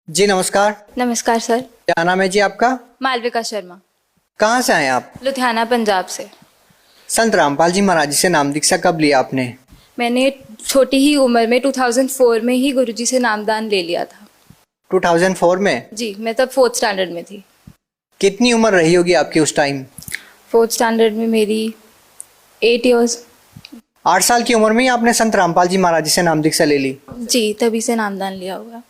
जी नमस्कार। नमस्कार सर। क्या नाम है जी आपका? मालविका शर्मा। कहाँ से आए आप? लुधियाना पंजाब से। संत रामपाल जी महाराज जी से नाम दीक्षा कब लिया आपने? मैंने छोटी ही उम्र में 2004 में ही गुरुजी से नामदान ले लिया था। 2004 में? जी, मैं तब 4th स्टैंडर्ड में थी। कितनी उम्र रही होगी आपकी उस टाइम? 4th स्टैंडर्ड में मेरी 8 इयर्स। 8 साल की उम्र में ही आपने संत रामपाल जी महाराज जी से नाम दीक्षा ले ली? जी, तभी से नामदान लिया हुआ।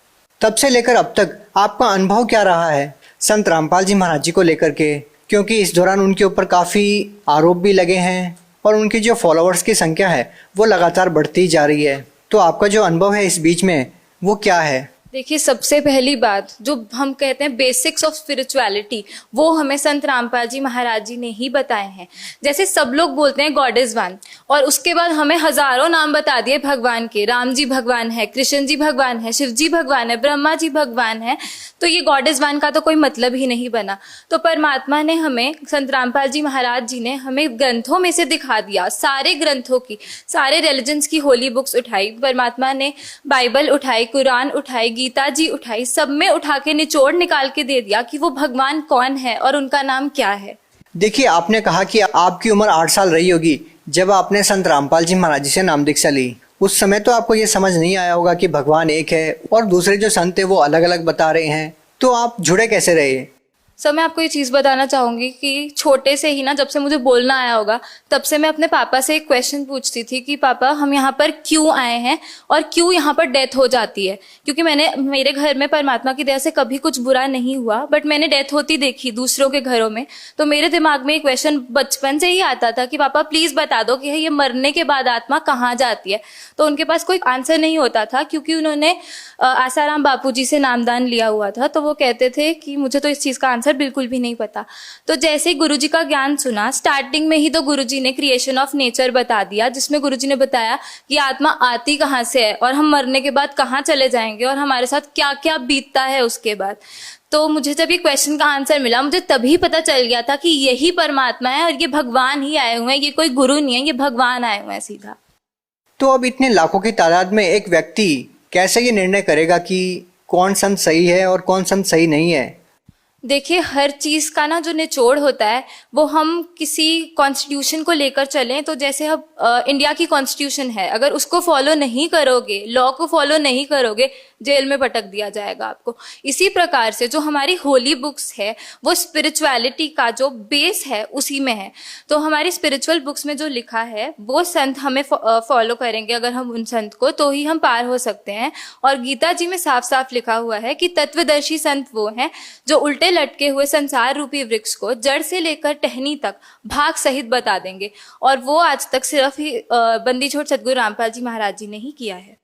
तब से लेकर अब तक आपका अनुभव क्या रहा है संत रामपाल जी महाराज जी को लेकर के? क्योंकि इस दौरान उनके ऊपर काफ़ी आरोप भी लगे हैं और उनकी जो फॉलोअर्स की संख्या है वो लगातार बढ़ती जा रही है। तो आपका जो अनुभव है इस बीच में वो क्या है? देखिए, सबसे पहली बात जो हम कहते हैं बेसिक्स ऑफ स्पिरिचुअलिटी, वो हमें संत रामपाल जी महाराज जी ने ही बताए हैं। जैसे सब लोग बोलते हैं गॉड इज वन, और उसके बाद हमें हजारों नाम बता दिए भगवान के। राम जी भगवान है, कृष्ण जी भगवान है, शिव जी भगवान है, ब्रह्मा जी भगवान है। तो ये गॉड इज वन का तो कोई मतलब ही नहीं बना। तो परमात्मा ने हमें, संत रामपाल जी महाराज जी ने हमें ग्रंथों में से दिखा दिया, सारे ग्रंथों की, सारे रिलीजन्स की होली बुक्स उठाई। परमात्मा ने बाइबल उठाई, कुरान उठाई, गीता जी उठाई, सब में उठा के निचोड़ निकाल के दे दिया कि वो भगवान कौन है और उनका नाम क्या है। देखिए, आपने कहा कि आपकी उम्र 8 साल रही होगी जब आपने संत रामपाल जी महाराज जी से नाम दीक्षा ली। उस समय तो आपको ये समझ नहीं आया होगा कि भगवान एक है और दूसरे जो संत है वो अलग अलग बता रहे हैं। तो आप जुड़े कैसे रहे? सर, मैं आपको ये चीज़ बताना चाहूँगी कि छोटे से ही ना, जब से मुझे बोलना आया होगा तब से मैं अपने पापा से एक क्वेश्चन पूछती थी कि पापा, हम यहाँ पर क्यों आए हैं और क्यों यहाँ पर डेथ हो जाती है। क्योंकि मेरे घर में परमात्मा की दया से कभी कुछ बुरा नहीं हुआ, बट मैंने डेथ होती देखी दूसरों के घरों में। तो मेरे दिमाग में एक क्वेश्चन बचपन से ही आता था कि पापा प्लीज़ बता दो कि ये मरने के बाद आत्मा कहाँ जाती है। तो उनके पास कोई आंसर नहीं होता था, क्योंकि उन्होंने आसाराम बापू जी से नामदान लिया हुआ था। तो वो कहते थे कि मुझे तो इस चीज़ का आंसर बिल्कुल भी नहीं पता। तो जैसे ही गुरुजी का ज्ञान सुना, स्टार्टिंग में ही तो गुरुजी ने क्रिएशन ऑफ नेचर बता दिया, जिसमें गुरुजी ने बताया कि आत्मा आती कहाँ से है और हम मरने के बाद कहाँ चले जाएंगे और हमारे साथ क्या क्या बीतता है उसके बाद। तो मुझे जब ये क्वेश्चन का आंसर मिला, मुझे तभी पता चल गया था कि यही परमात्मा है और ये भगवान ही आए हुए हैं, ये कोई गुरु नहीं है, ये भगवान आए हुए हैं सीधा। तो अब इतने लाखों की तादाद में एक व्यक्ति कैसे ये निर्णय करेगा कि कौन संत सही है और कौन संत सही नहीं है? देखिए, हर चीज़ का ना जो निचोड़ होता है वो हम किसी कॉन्स्टिट्यूशन को लेकर चलें। तो जैसे अब इंडिया की कॉन्स्टिट्यूशन है, अगर उसको फॉलो नहीं करोगे, लॉ को फॉलो नहीं करोगे, जेल में पटक दिया जाएगा आपको। इसी प्रकार से जो हमारी होली बुक्स है वो स्पिरिचुअलिटी का जो बेस है उसी में है। तो हमारी स्पिरिचुअल बुक्स में जो लिखा है वो संत हमें फॉलो करेंगे, अगर हम उन संत को, तो ही हम पार हो सकते हैं। और गीता जी में साफ साफ लिखा हुआ है कि तत्वदर्शी संत वो हैं जो उल्टे लटके हुए संसार रूपी वृक्ष को जड़ से लेकर टहनी तक भाग सहित बता देंगे। और वो आज तक सिर्फ ही बंदी छोड़ सदगुरु रामपाल जी महाराज जी ने ही किया है।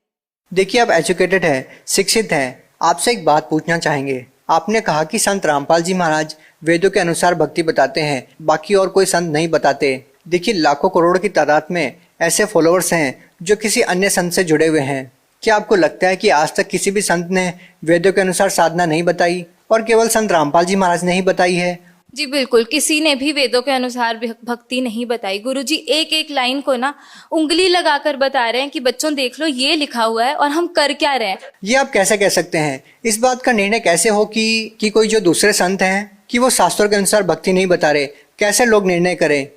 देखिए, आप एजुकेटेड हैं, शिक्षित हैं, आपसे एक बात पूछना चाहेंगे। आपने कहा कि संत रामपाल जी महाराज वेदों के अनुसार भक्ति बताते हैं, बाकी और कोई संत नहीं बताते। देखिए, लाखों करोड़ की तादाद में ऐसे फॉलोअर्स हैं जो किसी अन्य संत से जुड़े हुए हैं। क्या आपको लगता है कि आज तक किसी भी संत ने वेदों के अनुसार साधना नहीं बताई और केवल संत रामपाल जी महाराज ने ही बताई है? जी बिल्कुल, किसी ने भी वेदों के अनुसार भक्ति नहीं बताई। गुरुजी एक एक लाइन को ना उंगली लगाकर बता रहे हैं कि बच्चों देख लो, ये लिखा हुआ है और हम कर क्या रहे हैं। ये आप कैसे कह सकते हैं? इस बात का निर्णय कैसे हो कि कोई जो दूसरे संत हैं कि वो शास्त्रों के अनुसार भक्ति नहीं बता रहे? कैसे लोग निर्णय करें?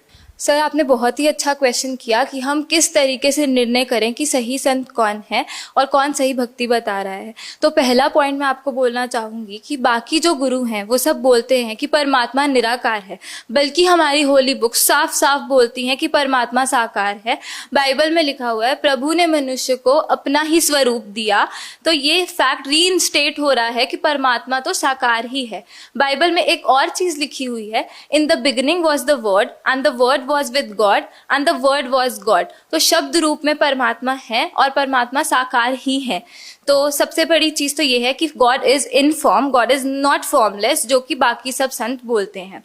सर, आपने बहुत ही अच्छा क्वेश्चन किया कि हम किस तरीके से निर्णय करें कि सही संत कौन है और कौन सही भक्ति बता रहा है। तो पहला पॉइंट मैं आपको बोलना चाहूँगी कि बाकी जो गुरु हैं वो सब बोलते हैं कि परमात्मा निराकार है, बल्कि हमारी होली बुक साफ साफ बोलती हैं कि परमात्मा साकार है। बाइबल में लिखा हुआ है प्रभु ने मनुष्य को अपना ही स्वरूप दिया। तो ये फैक्ट रीइंस्टेट हो रहा है कि परमात्मा तो साकार ही है। बाइबल में एक और चीज़ लिखी हुई है, in the beginning was the word and the word was with God and the word was God। तो शब्द रूप में परमात्मा है और परमात्मा साकार ही है। तो सबसे बड़ी चीज तो ये है कि God is in form, God is not formless, जो कि बाकी सब संत बोलते हैं।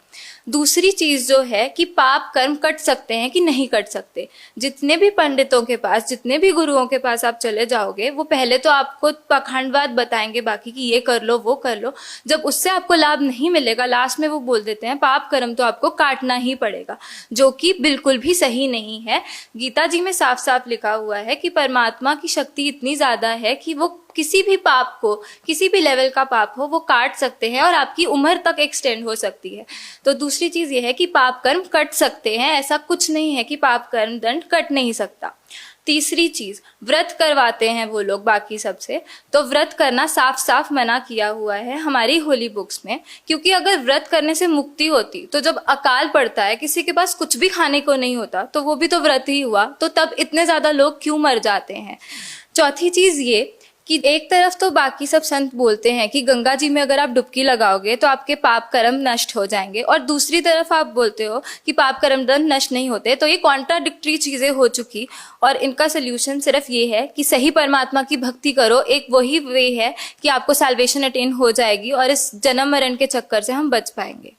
दूसरी चीज जो है कि पाप कर्म कट सकते हैं कि नहीं कट सकते। जितने भी पंडितों के पास, जितने भी गुरुओं के पास आप चले जाओगे, वो पहले तो आपको पाखंडवाद बताएंगे बाकी कि ये कर लो वो कर लो। जब उससे आपको लाभ नहीं मिलेगा, लास्ट में वो बोल देते हैं पाप कर्म तो आपको काटना ही पड़ेगा, जो कि बिल्कुल भी सही नहीं है। गीता जी में साफ साफ लिखा हुआ है कि परमात्मा की शक्ति इतनी ज्यादा है कि वो किसी भी पाप को, किसी भी लेवल का पाप हो, वो काट सकते हैं और आपकी उम्र तक एक्सटेंड हो सकती है। तो दूसरी चीज ये है कि पाप कर्म कट सकते हैं, ऐसा कुछ नहीं है कि पाप कर्म दंड कट नहीं सकता। तीसरी चीज, व्रत करवाते हैं वो लोग बाकी सबसे, तो व्रत करना साफ साफ मना किया हुआ है हमारी होली बुक्स में, क्योंकि अगर व्रत करने से मुक्ति होती तो जब अकाल पड़ता है, किसी के पास कुछ भी खाने को नहीं होता, तो वो भी तो व्रत ही हुआ, तो तब इतने ज्यादा लोग क्यों मर जाते हैं। चौथी चीज ये कि एक तरफ तो बाकी सब संत बोलते हैं कि गंगा जी में अगर आप डुबकी लगाओगे तो आपके पाप कर्म नष्ट हो जाएंगे, और दूसरी तरफ आप बोलते हो कि पाप कर्म दंड नष्ट नहीं होते। तो ये कॉन्ट्राडिक्टरी चीजें हो चुकी, और इनका सोल्यूशन सिर्फ ये है कि सही परमात्मा की भक्ति करो। एक वही वे है कि आपको सैल्वेशन अटेन हो जाएगी और इस जन्म मरण के चक्कर से हम बच पाएंगे।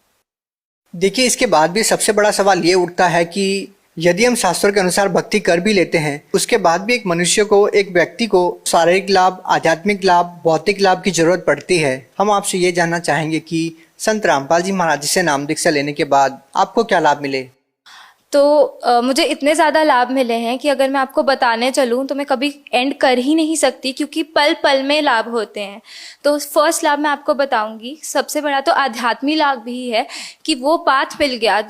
देखिए, इसके बाद भी सबसे बड़ा सवाल ये उठता है कि यदि हम शास्त्रों के अनुसार भक्ति कर भी लेते हैं, उसके बाद भी एक मनुष्य को, एक व्यक्ति को शारीरिक लाभ, आध्यात्मिक लाभ, भौतिक लाभ की जरूरत पड़ती है। हम आपसे ये जानना चाहेंगे कि संत रामपाल जी महाराज जी से नाम दीक्षा लेने के बाद आपको क्या लाभ मिले। तो मुझे इतने ज़्यादा लाभ मिले हैं कि अगर मैं आपको बताने चलूँ तो मैं कभी एंड कर ही नहीं सकती, क्योंकि पल पल में लाभ होते हैं। तो फर्स्ट लाभ मैं आपको बताऊंगी, सबसे बड़ा तो आध्यात्मिक लाभ भी है कि वो पाथ मिल गया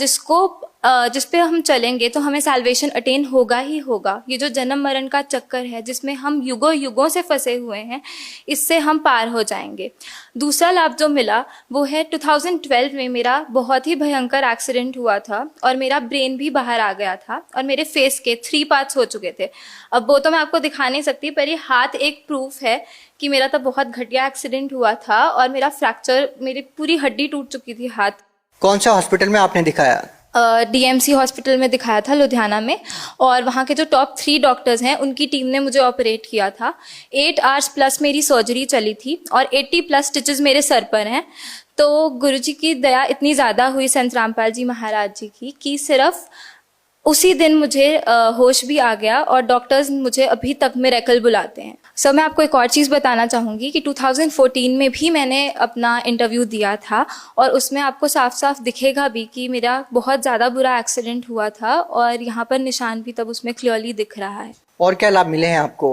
जिस पे हम चलेंगे तो हमें सैल्वेशन अटेन होगा ही होगा। ये जो जन्म मरण का चक्कर है जिसमें हम युगों युगों से फंसे हुए हैं, इससे हम पार हो जाएंगे। दूसरा लाभ जो मिला वो है 2012 में मेरा बहुत ही भयंकर एक्सीडेंट हुआ था और मेरा ब्रेन भी बाहर आ गया था और मेरे फेस के 3 पार्ट्स हो चुके थे। अब वो तो मैं आपको दिखा नहीं सकती, पर ये हाथ एक प्रूफ है कि मेरा तब बहुत घटिया एक्सीडेंट हुआ था और मेरा फ्रैक्चर, मेरी पूरी हड्डी टूट चुकी थी हाथ। कौन सा हॉस्पिटल में आपने दिखाया? DMC हॉस्पिटल में दिखाया था लुधियाना में, और वहाँ के जो टॉप 3 डॉक्टर्स हैं उनकी टीम ने मुझे ऑपरेट किया था। 8 आवर्स प्लस मेरी सर्जरी चली थी और 80 प्लस स्टिचेस मेरे सर पर हैं। तो गुरुजी की दया इतनी ज़्यादा हुई संत रामपाल जी महाराज जी की कि सिर्फ उसी दिन मुझे होश भी आ गया और डॉक्टर्स मुझे अभी तक मिरेकल बुलाते हैं। सर, मैं आपको एक और चीज़ बताना चाहूँगी कि 2014 में भी मैंने अपना इंटरव्यू दिया था और उसमें आपको साफ साफ दिखेगा भी कि मेरा बहुत ज़्यादा बुरा एक्सीडेंट हुआ था और यहाँ पर निशान भी तब उसमें क्लियरली दिख रहा है। और क्या लाभ मिले हैं आपको?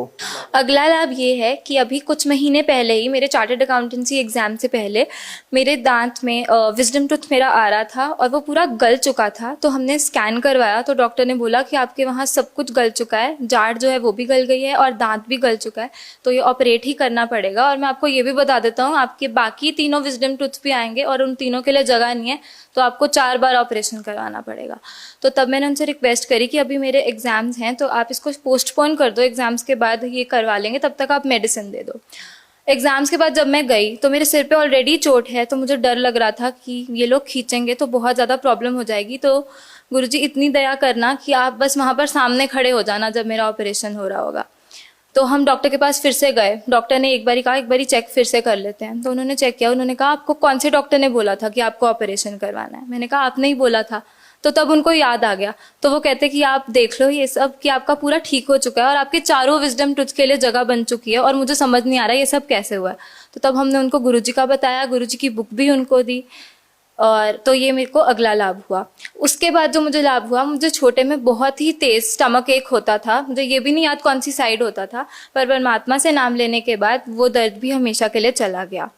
अगला लाभ ये है कि अभी कुछ महीने पहले ही, मेरे चार्टर्ड अकाउंटेंसी एग्जाम से पहले, मेरे दांत में विजडम टूथ मेरा आ रहा था और वो पूरा गल चुका था। तो हमने स्कैन करवाया तो डॉक्टर ने बोला कि आपके वहाँ सब कुछ गल चुका है, जाड़ जो है वो भी गल गई है और दांत भी गल चुका है, तो ये ऑपरेट ही करना पड़ेगा। और मैं आपको ये भी बता देता हूँ, आपके बाकी तीनों विजडम टूथ भी आएंगे और उन तीनों के लिए जगह नहीं है, तो आपको 4 बार ऑपरेशन करवाना पड़ेगा। तो तब मैंने उनसे रिक्वेस्ट करी कि अभी मेरे एग्जाम्स हैं तो आप इसको पोस्टपोन कर दो, एग्जाम्स के बाद ये करवा लेंगे, तब तक आप मेडिसिन दे दो। एग्जाम्स के बाद जब मैं गई तो मेरे सिर पे ऑलरेडी चोट है, तो मुझे डर लग रहा था कि ये लोग खींचेंगे तो बहुत ज़्यादा प्रॉब्लम हो जाएगी। तो गुरुजी इतनी दया करना कि आप बस वहाँ पर सामने खड़े हो जाना जब मेरा ऑपरेशन हो रहा होगा। तो हम डॉक्टर के पास फिर से गए। डॉक्टर ने एक बारी कहा एक बारी चेक फिर से कर लेते हैं। तो उन्होंने चेक किया, उन्होंने कहा आपको कौन से डॉक्टर ने बोला था कि आपको ऑपरेशन करवाना है? मैंने कहा आपने ही बोला था। तो तब उनको याद आ गया, तो वो कहते कि आप देख लो ये सब कि आपका पूरा ठीक हो चुका है और आपके चारों विजडम टूथ के लिए जगह बन चुकी है और मुझे समझ नहीं आ रहा ये सब कैसे हुआ। तो तब हमने उनको गुरुजी का बताया, गुरुजी की बुक भी उनको दी, और तो ये मेरे को अगला लाभ हुआ। उसके बाद जो मुझे लाभ हुआ, मुझे छोटे में बहुत ही तेज स्टमक एक होता था, मुझे ये भी नहीं याद कौन सी साइड होता था, पर परमात्मा से नाम लेने के बाद वो दर्द भी हमेशा के लिए चला गया।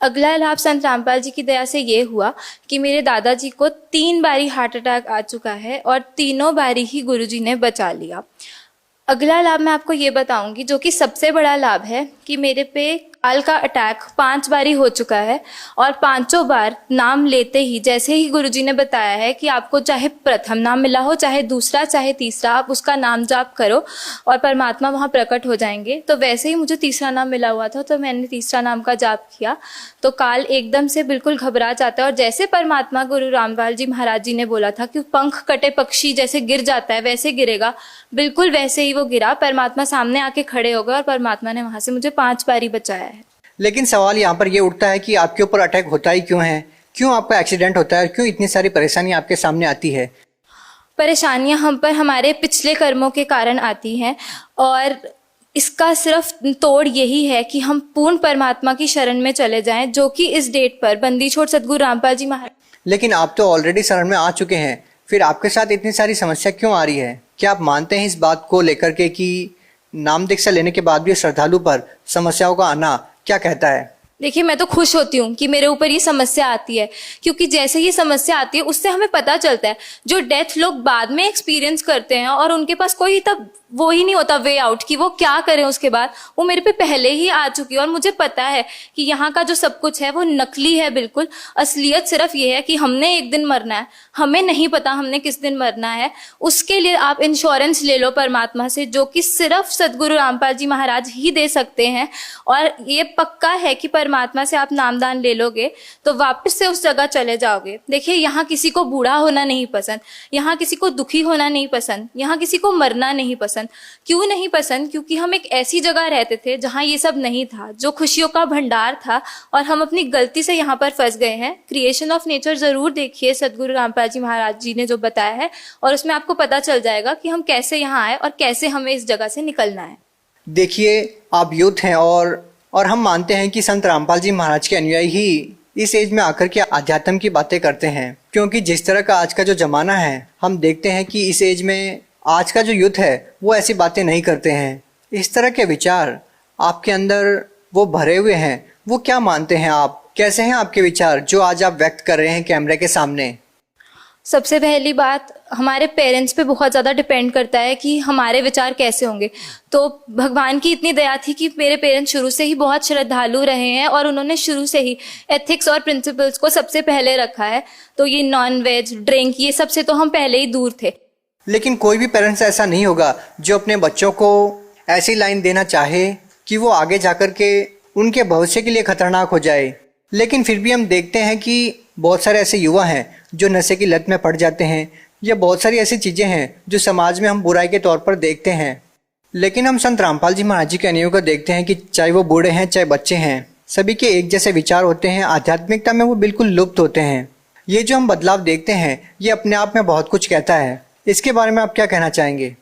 अगला लाभ संत रामपाल जी की दया से ये हुआ कि मेरे दादाजी को 3 बारी हार्ट अटैक आ चुका है और तीनों बारी ही गुरुजी ने बचा लिया। अगला लाभ मैं आपको ये बताऊंगी जो कि सबसे बड़ा लाभ है कि मेरे पे काल का अटैक 5 बारी हो चुका है और 5 बार नाम लेते ही, जैसे ही गुरुजी ने बताया है कि आपको चाहे प्रथम नाम मिला हो, चाहे दूसरा, चाहे तीसरा, आप उसका नाम जाप करो और परमात्मा वहाँ प्रकट हो जाएंगे, तो वैसे ही मुझे तीसरा नाम मिला हुआ था, तो मैंने तीसरा नाम का जाप किया तो काल एकदम से बिल्कुल घबरा जाता है। और जैसे परमात्मा गुरु रामपाल जी महाराज जी ने बोला था कि पंख कटे पक्षी जैसे गिर जाता है वैसे गिरेगा, बिल्कुल वैसे ही वो गिरा। परमात्मा सामने आके खड़े हो गए और परमात्मा ने वहां से मुझे 5 बारी बचाया है। लेकिन सवाल यहाँ पर ये उठता है कि आपके ऊपर अटैक होता ही क्यों है? क्यों आपका एक्सीडेंट होता है? क्यों इतनी सारी परेशानी आपके सामने आती है? परेशानियां हम पर हमारे पिछले कर्मों के कारण आती हैं और इसका सिर्फ तोड़ यही है कि हम पूर्ण परमात्मा की शरण में चले जाएं, जो कि इस डेट पर बंदी छोड़ सदगुरु रामपाल जी महाराज। लेकिन आप तो ऑलरेडी शरण में आ चुके हैं, फिर आपके साथ इतनी सारी समस्या क्यों आ रही है? क्या आप मानते हैं इस बात को लेकर के कि नाम दीक्षा लेने के बाद भी श्रद्धालु पर समस्याओं का आना क्या कहता है? देखिए, मैं तो खुश होती हूँ कि मेरे ऊपर ये समस्या आती है, क्योंकि जैसे ये समस्या आती है उससे हमें पता चलता है जो डेथ लोग बाद में एक्सपीरियंस करते हैं और उनके पास कोई तब वो ही नहीं होता वे आउट कि वो क्या करें उसके बाद, वो मेरे पे पहले ही आ चुकी है और मुझे पता है कि यहाँ का जो सब कुछ है वो नकली है बिल्कुल। असलियत सिर्फ ये है कि हमने एक दिन मरना है, हमें नहीं पता हमने किस दिन मरना है। उसके लिए आप इंश्योरेंस ले लो परमात्मा से, जो कि सिर्फ सदगुरु रामपाल जी महाराज ही दे सकते हैं। और ये पक्का है कि परमात्मा से आप नामदान ले लोगे तो वापस से उस जगह चले जाओगे। देखिए, यहाँ किसी को बूढ़ा होना नहीं पसंद, यहाँ किसी को दुखी होना नहीं पसंद, यहाँ किसी को मरना नहीं पसंद। क्यों नहीं पसंद? क्योंकि हम एक ऐसी जगह रहते थे जहां ये सब नहीं था, जो खुशियों का भंडार था, और हम अपनी गलती से यहाँ पर फंस गए हैं। क्रिएशन ऑफ नेचर जरूर देखिए, सदगुरु रामपाल जी महाराज जी ने जो बताया है, और उसमें आपको पता चल जाएगा कि हम कैसे यहाँ आए और कैसे हमें इस जगह से निकलना है। देखिए, आप यूथ हैं और हम मानते हैं कि संत रामपाल जी महाराज के अनुयायी ही इस एज में आकर के आध्यात्म की बातें करते हैं, क्योंकि जिस तरह का आज का जो जमाना है, हम देखते हैं कि इस एज में आज का जो यूथ है वो ऐसी बातें नहीं करते हैं। इस तरह के विचार आपके अंदर वो भरे हुए हैं, वो क्या मानते हैं आप? कैसे हैं आपके विचार जो आज आप व्यक्त कर रहे हैं कैमरे के सामने? सबसे पहली बात, हमारे पेरेंट्स पे बहुत ज़्यादा डिपेंड करता है कि हमारे विचार कैसे होंगे। तो भगवान की इतनी दया थी कि मेरे पेरेंट्स शुरू से ही बहुत श्रद्धालु रहे हैं और उन्होंने शुरू से ही एथिक्स और प्रिंसिपल्स को सबसे पहले रखा है। तो ये नॉन वेज, ड्रिंक, ये सब से तो हम पहले ही दूर थे। लेकिन कोई भी पेरेंट्स ऐसा नहीं होगा जो अपने बच्चों को ऐसी लाइन देना चाहे कि वो आगे जाकर के उनके भविष्य के लिए खतरनाक हो जाए। लेकिन फिर भी हम देखते हैं कि बहुत सारे ऐसे युवा हैं जो नशे की लत में पड़ जाते हैं, या बहुत सारी ऐसी चीज़ें हैं जो समाज में हम बुराई के तौर पर देखते हैं। लेकिन हम संत रामपाल जी महाराज जी के अनुयायियों को देखते हैं कि चाहे वो बूढ़े हैं चाहे बच्चे हैं, सभी के एक जैसे विचार होते हैं। आध्यात्मिकता में वो बिल्कुल लुप्त होते हैं। ये जो हम बदलाव देखते हैं, ये अपने आप में बहुत कुछ कहता है। इसके बारे में आप क्या कहना चाहेंगे?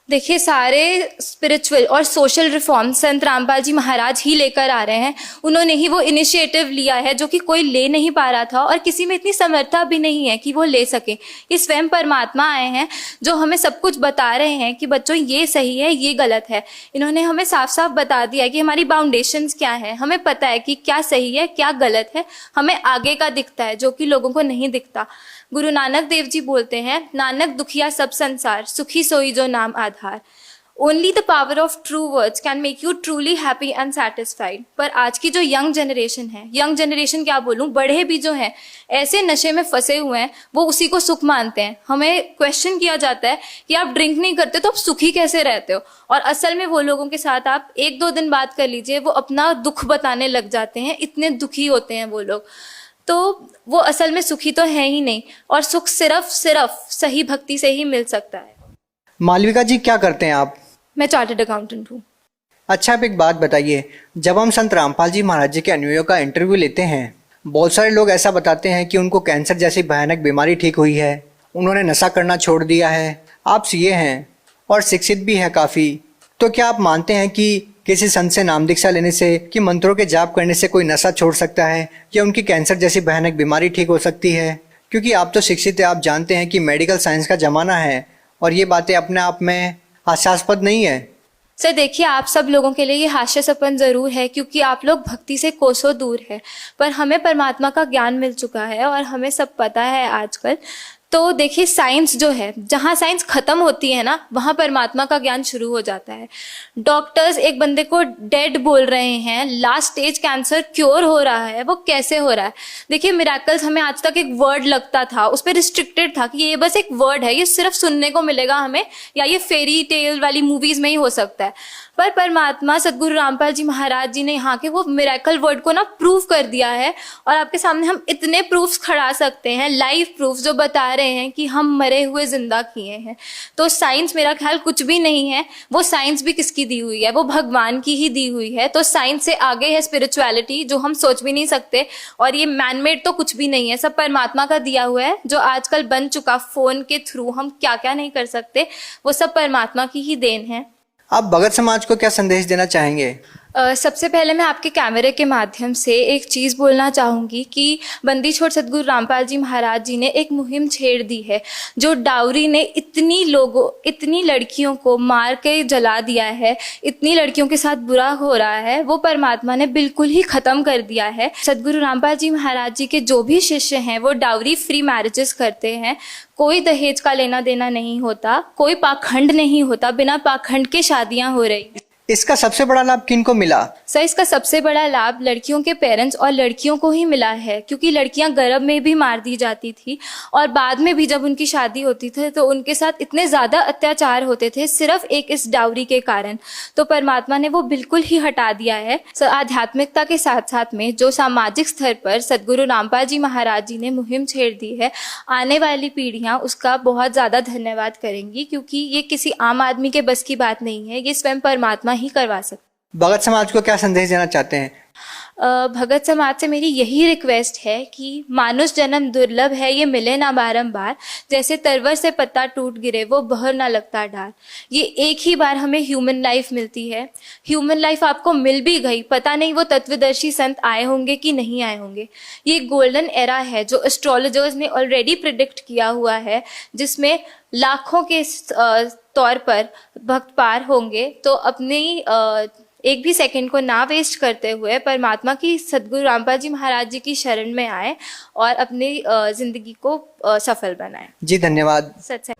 देखिए, सारे स्पिरिचुअल और सोशल रिफॉर्म संत रामपाल जी महाराज ही लेकर आ रहे हैं। उन्होंने ही वो इनिशिएटिव लिया है जो कि कोई ले नहीं पा रहा था और किसी में इतनी समर्था भी नहीं है कि वो ले सके। ये स्वयं परमात्मा आए हैं जो हमें सब कुछ बता रहे हैं कि बच्चों ये सही है, ये गलत है। इन्होंने हमें साफ साफ बता दिया है कि हमारी बाउंडेशंस क्या है, हमें पता है कि क्या सही है क्या गलत है, हमें आगे का दिखता है जो कि लोगों को नहीं दिखता। गुरु नानक देव जी बोलते हैं, नानक दुखिया सब संसार, सुखी सोई जो नाम आधार। Only the power of true words can make you truly happy and satisfied. पर आज की जो यंग जनरेशन है, यंग जनरेशन क्या बोलूं, बड़े भी जो हैं ऐसे नशे में फंसे हुए हैं, वो उसी को सुख मानते हैं। हमें क्वेश्चन किया जाता है कि आप ड्रिंक नहीं करते तो आप सुखी कैसे रहते हो, और असल में वो लोगों के साथ आप 1-2 दिन बात कर लीजिए, वो अपना दुख बताने लग जाते हैं, इतने दुखी होते हैं वो लोग। तो वो असल में सुखी तो है ही नहीं, और सुख सिर्फ सही भक्ति से ही मिल सकता है। मालविका जी, क्या करते हैं आप? मैं चार्टर्ड अकाउंटेंट हूँ। अच्छा, आप एक बात बताइए, जब हम संत रामपाल जी महाराज जी के अनुयायियों का इंटरव्यू लेते हैं, बहुत सारे लोग ऐसा बताते हैं कि उनको कैंसर जैसी भयानक बीमारी ठीक हुई है, उन्होंने नशा करना छोड़ दिया है। आप सीए हैं और शिक्षित भी हैं काफ़ी, तो क्या आप मानते हैं कि किसी संत से नाम दीक्षा लेने से, कि मंत्रों के जाप करने से कोई नशा छोड़ सकता है, या उनकी कैंसर जैसी भयानक बीमारी ठीक हो सकती है? क्योंकि आप तो शिक्षित हैं, आप जानते हैं कि मेडिकल साइंस का ज़माना है और ये बातें अपने आप में हास्यास्पद नहीं है। सर देखिए, आप सब लोगों के लिए ये हास्यास्पद जरूर है, क्योंकि आप लोग भक्ति से कोसों दूर है, पर हमें परमात्मा का ज्ञान मिल चुका है और हमें सब पता है आजकल। तो देखिए, साइंस जो है, जहाँ साइंस खत्म होती है ना, वहाँ परमात्मा का ज्ञान शुरू हो जाता है। डॉक्टर्स एक बंदे को डेड बोल रहे हैं, लास्ट स्टेज कैंसर क्योर हो रहा है, वो कैसे हो रहा है? देखिए, मिरेकल्स हमें आज तक एक वर्ड लगता था, उस पर रिस्ट्रिक्टेड था कि ये बस एक वर्ड है, ये सिर्फ सुनने को मिलेगा हमें, या ये फेरी टेल वाली मूवीज में ही हो सकता है। पर परमात्मा सदगुरु रामपाल जी महाराज जी ने यहाँ के वो मिरेकल वर्ड को ना प्रूव कर दिया है, और आपके सामने हम इतने प्रूफ्स खड़ा सकते हैं, लाइव प्रूफ जो बता रहे हैं कि हम मरे हुए जिंदा किए हैं। तो साइंस मेरा ख्याल कुछ भी नहीं है। वो साइंस भी किसकी दी हुई है? वो भगवान की ही दी हुई है। तो साइंस से आगे है स्पिरिचुअलिटी, जो हम सोच भी नहीं सकते, और ये मैनमेड तो कुछ भी नहीं है, सब परमात्मा का दिया हुआ है। जो आजकल बन चुका फोन के थ्रू हम क्या क्या नहीं कर सकते, वो सब परमात्मा की ही देन है। आप भगत समाज को क्या संदेश देना चाहेंगे? सबसे पहले मैं आपके कैमरे के माध्यम से एक चीज़ बोलना चाहूँगी कि बंदी छोड़ सदगुरु रामपाल जी महाराज जी ने एक मुहिम छेड़ दी है, जो डाउरी ने इतनी लड़कियों को मार के जला दिया है, इतनी लड़कियों के साथ बुरा हो रहा है, वो परमात्मा ने बिल्कुल ही खत्म कर दिया है। सदगुरु रामपाल जी महाराज जी के जो भी शिष्य हैं वो डाउरी फ्री मैरिजेस करते हैं, कोई दहेज का लेना देना नहीं होता, कोई पाखंड नहीं होता, बिना पाखंड के शादियां हो रही। इसका सबसे बड़ा लाभ किनको मिला? सर, इसका सबसे बड़ा लाभ लड़कियों के पेरेंट्स और लड़कियों को ही मिला है, क्योंकि लड़कियां गर्भ में भी मार दी जाती थी और बाद में भी जब उनकी शादी होती थी तो उनके साथ इतने ज़्यादा अत्याचार होते थे सिर्फ एक इस डाउरी के कारण। तो परमात्मा ने वो बिल्कुल ही हटा दिया है। आध्यात्मिकता के साथ साथ में जो सामाजिक स्तर पर सदगुरु रामपाल जी महाराज जी ने मुहिम छेड़ दी है, आने वाली पीढ़ियाँ उसका बहुत ज़्यादा धन्यवाद करेंगी, क्योंकि ये किसी आम आदमी के बस की बात नहीं है, ये स्वयं परमात्मा ही करवा सकते। भगत समाज को क्या संदेश देना चाहते हैं? भगत समाज से मेरी यही रिक्वेस्ट है कि मानुष जन्म दुर्लभ है, ये मिले ना बारंबार, जैसे तरवर से पत्ता टूट गिरे वो बहर ना लगता डार। ये एक ही बार हमें ह्यूमन लाइफ मिलती है, ह्यूमन लाइफ आपको मिल भी गई, पता नहीं वो तत्वदर्शी संत आए होंगे कि नहीं आए होंगे। ये गोल्डन एरा है जो एस्ट्रोलॉजर्स ने ऑलरेडी प्रिडिक्ट किया हुआ है, जिसमें लाखों के तौर पर भक्त पार होंगे। तो अपनी एक भी सेकंड को ना वेस्ट करते हुए परमात्मा की, सदगुरु रामपाल जी महाराज जी की शरण में आए और अपनी जिंदगी को सफल बनाएं। जी धन्यवाद। सच